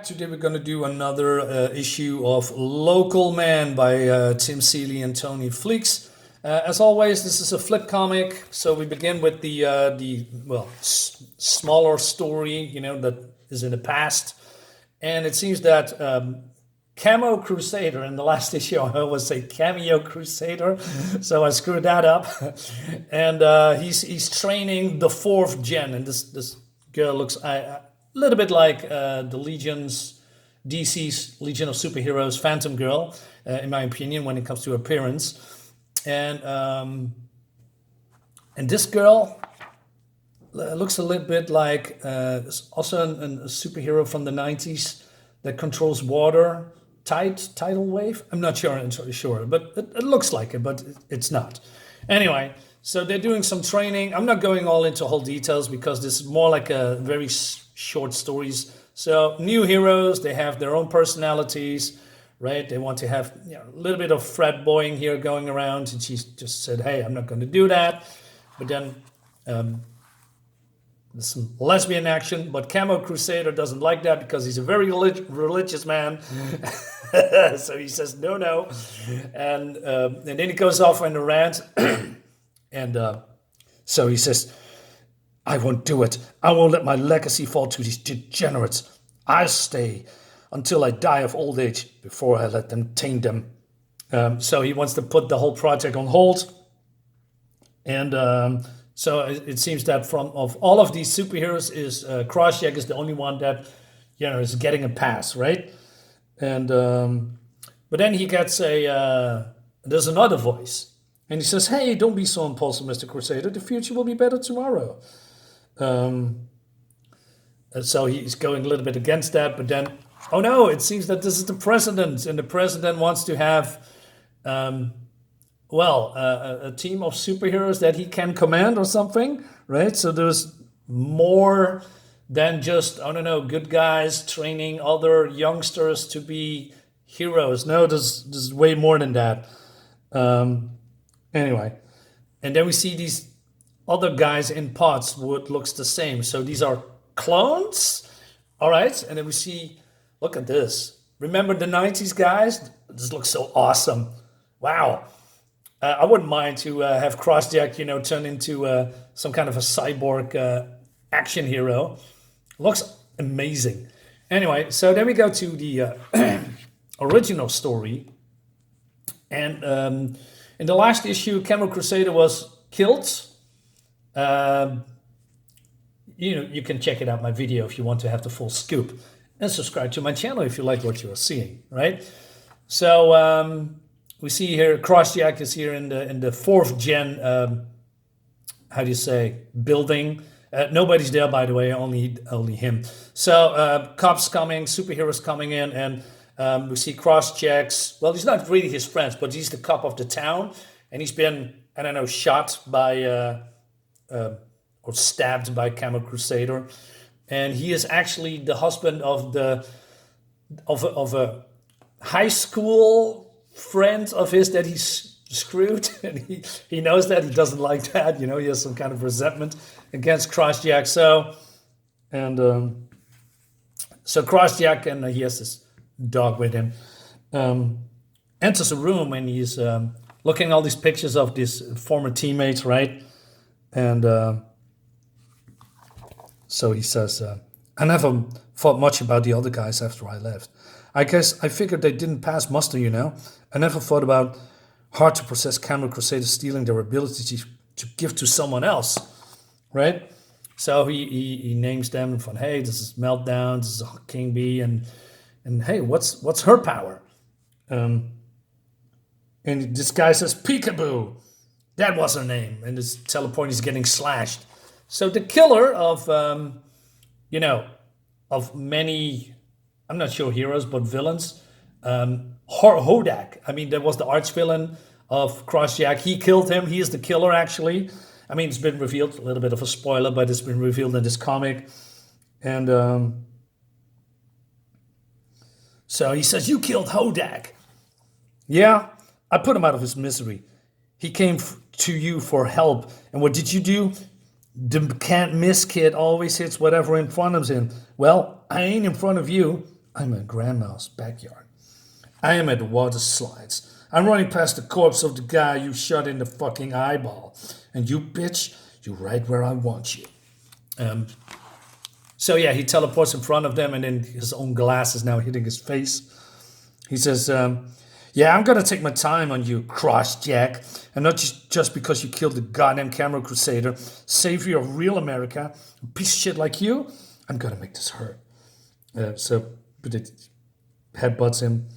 Today we're going to do another issue of Local Man by Tim Seeley and Tony Fleecs. As always, this is a flip comic, so we begin with the smaller story, that is in the past, and it seems that Camo Crusader in the last issue, I always say Cameo Crusader, so I screwed that up, and he's training the 4th gen, and this girl looks a little bit like DC's Legion of Superheroes Phantom Girl, in my opinion, when it comes to appearance. And this girl looks a little bit like also a superhero from the 90s that controls water, tidal wave. I'm not sure, but it looks like it, but it's not. Anyway, so they're doing some training. I'm not going all into whole details because this is more like a very short stories. So new heroes, they have their own personalities, right? They want to have a little bit of frat boying here going around, and she just said, hey, I'm not going to do that. But then there's some lesbian action, but Camo Crusader doesn't like that because he's a very religious man. So he says no. And then he goes off on a rant. And so he says, I won't do it. I won't let my legacy fall to these degenerates. I'll stay until I die of old age before I let them taint them. So he wants to put the whole project on hold. And so it seems that of all of these superheroes, Crosscheck is the only one that is getting a pass, right? And but then he gets there's another voice, and he says, "Hey, don't be so impulsive, Mr. Crusader. The future will be better tomorrow." And so he's going a little bit against that, but then, oh no, it seems that this is the president, and the president wants to have, a team of superheroes that he can command or something, right? So there's more than just, good guys training other youngsters to be heroes. No, there's way more than that. Anyway, and then we see these other guys in pods what looks the same. So these are clones, all right? And then we see, look at this. Remember the 90s guys? This looks so awesome. Wow. I wouldn't mind to have Crosscheck, turn into some kind of a cyborg action hero. Looks amazing. Anyway, so then we go to the original story. And in the last issue, Camo Crusader was killed. You can check it out, my video, if you want to have the full scoop, and subscribe to my channel if you like what you are seeing, right? So we see here Crosscheck is here in the 4th gen building. Nobody's there, by the way, only him. So cops coming, superheroes coming in, and we see Crosscheck's, well, he's not really his friends, but he's the cop of the town, and he's been, shot by or stabbed by Camo Crusader, and he is actually the husband of a high school friend of his that he's screwed, and he knows that. He doesn't like that, he has some kind of resentment against Crosscheck. So Crosscheck, and he has this dog with him, enters a room, and he's looking at all these pictures of these former teammates, right? And so he says, I never thought much about the other guys after I left. I guess I figured they didn't pass muster, I never thought about hard to process Camo Crusader stealing their ability to give to someone else, right? So he names them from, hey, this is Meltdown, this is King Bee, and hey, what's her power? And this guy says, Peekaboo. That was her name, and this teleport is getting slashed. So the killer of, of many, I'm not sure heroes, but villains, Hodag. That was the arch villain of Crosscheck. He killed him. He is the killer, actually. It's been revealed, a little bit of a spoiler, but it's been revealed in this comic. And so he says, you killed Hodag. Yeah, I put him out of his misery. He came to you for help. And what did you do? The can't miss kid always hits whatever in front of him. Well, I ain't in front of you. I'm in Grandma's backyard. I am at the water slides. I'm running past the corpse of the guy you shot in the fucking eyeball. And you bitch, you're right where I want you. So yeah, he teleports in front of them, and then his own glass is now hitting his face. He says, yeah, I'm gonna take my time on you, cross-jack. And not just because you killed the goddamn camera crusader, savior of real America, a piece of shit like you, I'm gonna make this hurt. But it headbutts him.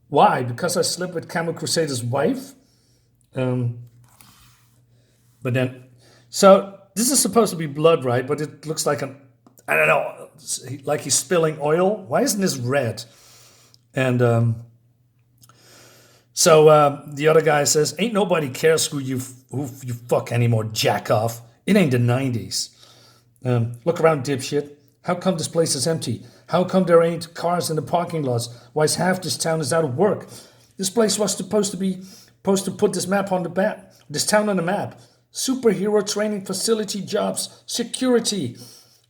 Why? Because I slept with Camel Crusader's wife? But then, so this is supposed to be blood, right? But it looks like I don't know, like he's spilling oil. Why isn't this red? And the other guy says, ain't nobody cares who you fuck anymore, jack off. It ain't the 90s. Look around, dipshit. How come this place is empty? How come there ain't cars in the parking lots? Why is half this town is out of work? This place was supposed to put this map on the map. This town on the map. Superhero training facility jobs, security.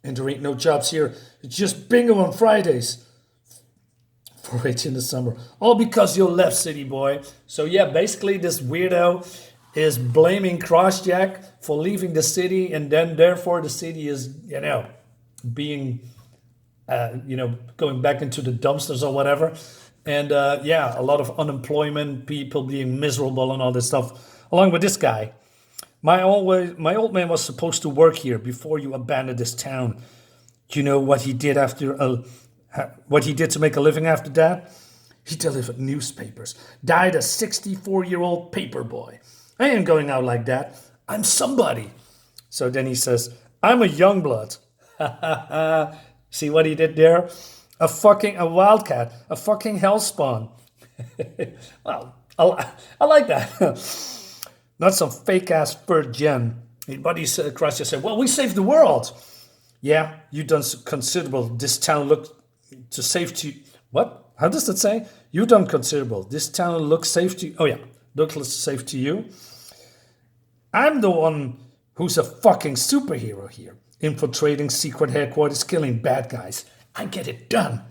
And there ain't no jobs here. It's just bingo on Fridays. 4-H in the summer. All because you left, city boy. So yeah, basically this weirdo is blaming Crossjack for leaving the city, and then therefore the city is, being, going back into the dumpsters or whatever. And a lot of unemployment, people being miserable and all this stuff. Along with this guy. My old man was supposed to work here before you abandoned this town. Do you know what he did what he did to make a living after that? He delivered newspapers. Died a 64-year-old paper boy. I ain't going out like that. I'm somebody. So then he says, I'm a young blood. See what he did there? A wildcat, a fucking hellspawn. Well, I like that. Not some fake ass third gen. But he said, Christ said, well, we saved the world. Yeah, you done considerable. This town looked to safe to what? How does that say? You done considerable. This town looks safe to you. Oh yeah, looks safe to you. I'm the one who's a fucking superhero here. Infiltrating secret headquarters, killing bad guys. I get it done.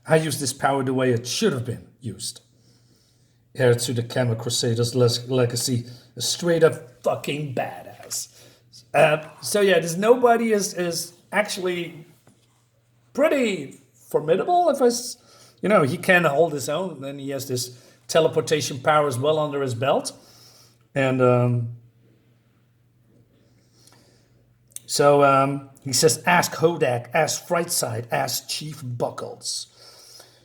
I use this power the way it should have been used. Heir to the Camel Crusaders' legacy, a straight up fucking badass. This nobody is actually pretty formidable. He can hold his own. And then he has this teleportation power as well under his belt. And he says, ask Hodag, ask Frightside, ask Chief Buckles.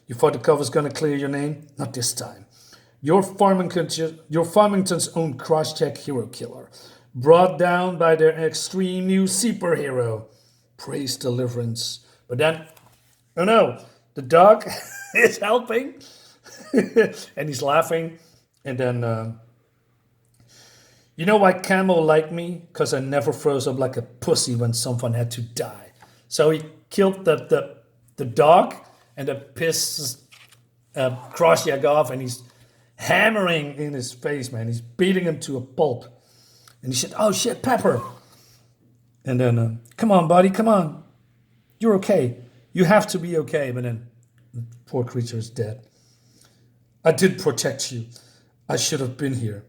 You thought the cover's going to clear your name? Not this time. You're Farmington's own cross-check hero killer, brought down by their extreme new superhero. Praise deliverance. But then, oh no, the dog is helping, and he's laughing. And then, you know why Camel liked me? Because I never froze up like a pussy when someone had to die. So he killed the dog, and that pisses Crossjack off, and he's hammering in his face, man. He's beating him to a pulp. And he said, oh shit, Pepper. And then, come on, buddy, come on. You're okay. You have to be okay. But then, the poor creature is dead. I did protect you. I should have been here.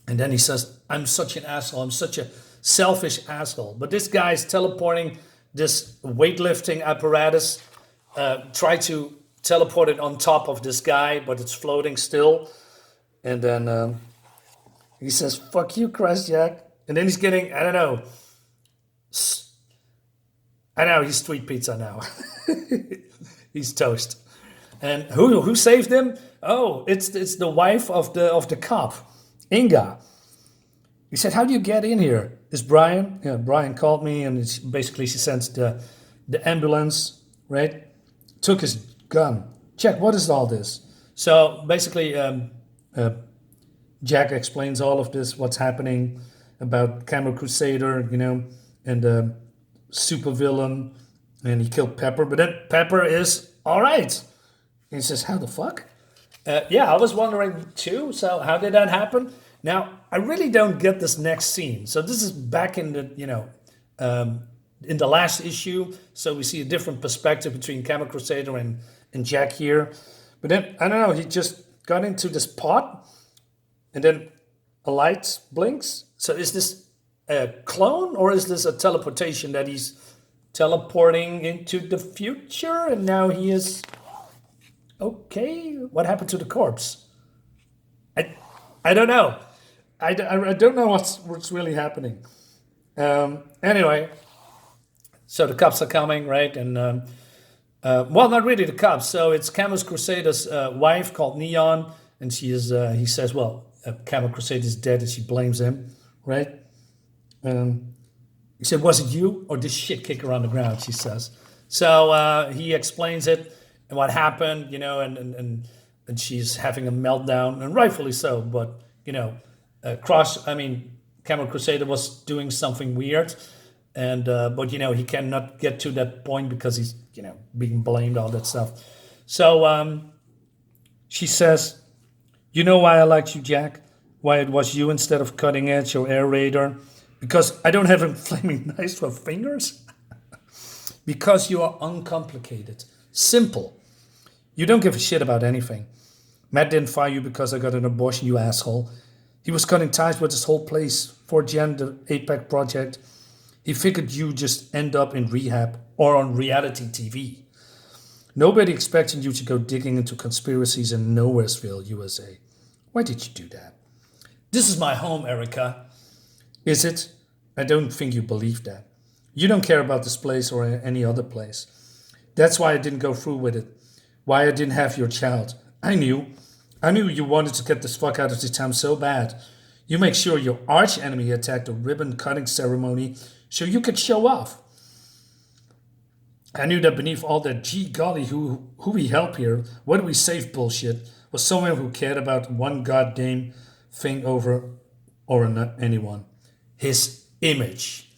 And then he says, I'm such an asshole. I'm such a selfish asshole. But this guy's teleporting this weightlifting apparatus. Try to teleport it on top of this guy, but it's floating still. And then he says, fuck you, Crossjack. And then he's getting, I don't know, he's street pizza now. He's toast. And who saved him? Oh, it's the wife of the cop, Inga. He said, how do you get in here? Is Brian? Yeah, Brian called me, and she sends the ambulance, right? Took his gun. Jack, what is all this? So basically, Jack explains all of this, what's happening about Camel Crusader, and the supervillain, and he killed Pepper. But then Pepper is all right. And he says, how the fuck? I was wondering too. So how did that happen? Now, I really don't get this next scene. So this is back in the, in the last issue. So we see a different perspective between Camel Crusader and Jack here. But then, I don't know, he just got into this pot and then a light blinks. So is this a clone or is this a teleportation that he's teleporting into the future and now he is okay? What happened to the corpse? I don't know. I don't know what's really happening. Anyway, so the cops are coming, right? And well, not really the cops. So it's Camel Crusader's wife called Neon, and she is. He says, "Well, Camel Crusader is dead," and she blames him, right? He said, "Was it you or this shit kicker on the ground?" She says. So he explains it and what happened, and she's having a meltdown, and rightfully so. But Camel Crusader was doing something weird, and but he cannot get to that point because he's being blamed, all that stuff. So she says, "You know why I liked you, Jack? Why it was you instead of Cutting Edge or Air Raider? Because I don't have a flaming knife for fingers. Because you are uncomplicated, simple. You don't give a shit about anything. Matt didn't fire you because I got an abortion, you asshole. He was cutting ties with his whole place for Jen, the APEC project. He figured you just end up in rehab or on reality TV. Nobody expected you to go digging into conspiracies in Nowheresville, USA. Why did you do that? This is my home, Erica. Is it? I don't think you believe that. You don't care about this place or any other place. That's why I didn't go through with it. Why I didn't have your child. I knew you wanted to get this fuck out of this town so bad. You make sure your arch enemy attacked a ribbon cutting ceremony so you could show off. I knew that beneath all that gee golly who we help here, what do we save bullshit, was someone who cared about one goddamn thing over or anyone. His image.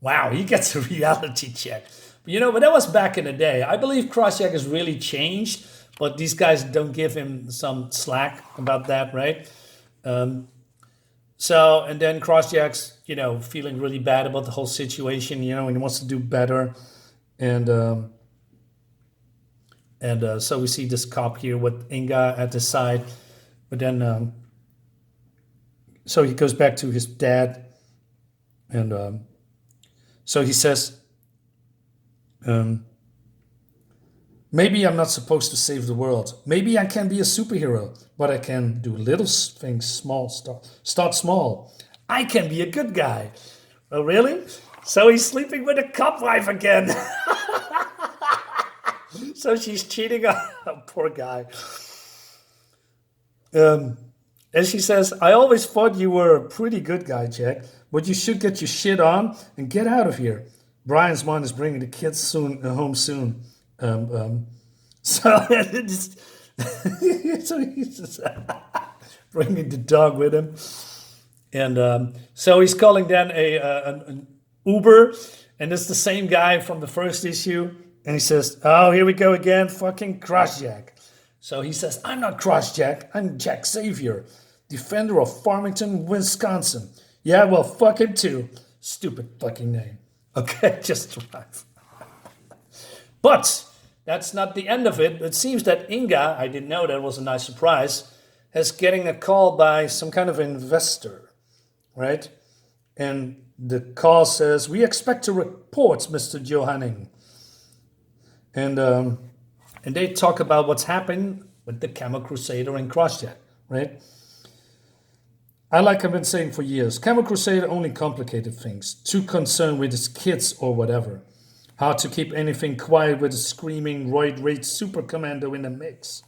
Wow, he gets a reality check. But that was back in the day. I believe Crosscheck has really changed, but these guys don't give him some slack about that, right? And then Crosscheck's, feeling really bad about the whole situation, and he wants to do better. And so we see this cop here with Inga at his side. But then, so he goes back to his dad. And so he says, maybe I'm not supposed to save the world. Maybe I can be a superhero, but I can do little things small. Start small. I can be a good guy. Oh, really? So he's sleeping with a cop wife again. So she's cheating on poor guy. And she says, I always thought you were a pretty good guy, Jack, but you should get your shit on and get out of here. Brian's mom is bringing the kids home soon. So he's just bringing the dog with him. And so he's calling then an Uber, and it's the same guy from the first issue. And he says, oh, here we go again, fucking Crosscheck. So he says, I'm not Crosscheck, I'm Jack Xavier, defender of Farmington, Wisconsin. Yeah, well, fuck him too. Stupid fucking name. Okay, just right. But that's not the end of it. It seems that Inga, I didn't know, that was a nice surprise, is getting a call by some kind of investor, right? And the call says, we expect a report, Mr. Johanning. And they talk about what's happened with the Camel Crusader and Crosscheck, right? Like I've been saying for years, Camel Crusader only complicated things, too concerned with his kids or whatever. Hard to keep anything quiet with a screaming, roid-rage super commando in the mix.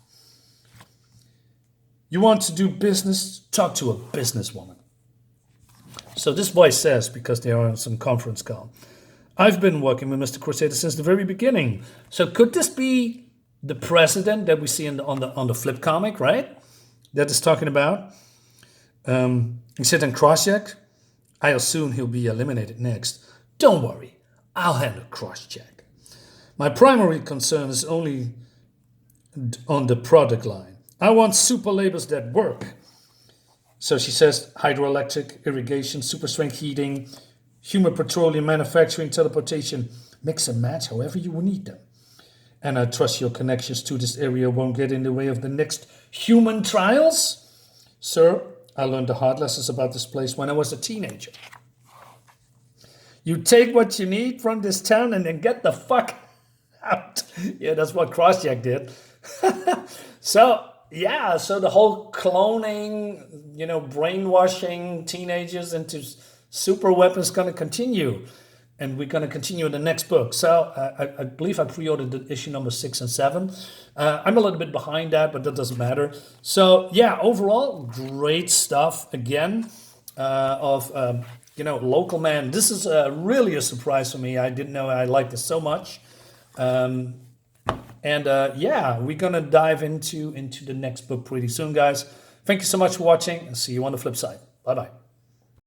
You want to do business? Talk to a businesswoman. So this boy says, because they are on some conference call, I've been working with Mr. Crusader since the very beginning. So could this be the president that we see on the flip comic, right? That is talking about. He said in Crosscheck, I assume he'll be eliminated next. Don't worry, I'll handle Crosscheck. My primary concern is only on the product line. I want super labels that work. So she says hydroelectric, irrigation, super strength heating. human petroleum manufacturing, teleportation, mix and match however you need them. And I trust your connections to this area won't get in the way of the next human trials. Sir, I learned the hard lessons about this place when I was a teenager. You take what you need from this town and then get the fuck out. Yeah, that's what Crossjack did. So the whole cloning, brainwashing teenagers into super weapons going to continue. And we're going to continue in the next book. So I believe I pre-ordered issue number 6 and 7. I'm a little bit behind that, but that doesn't matter. So overall, great stuff again of Local Man. This is really a surprise for me. I didn't know I liked this so much. We're going to dive into the next book pretty soon, guys. Thank you so much for watching, and see you on the flip side. Bye-bye.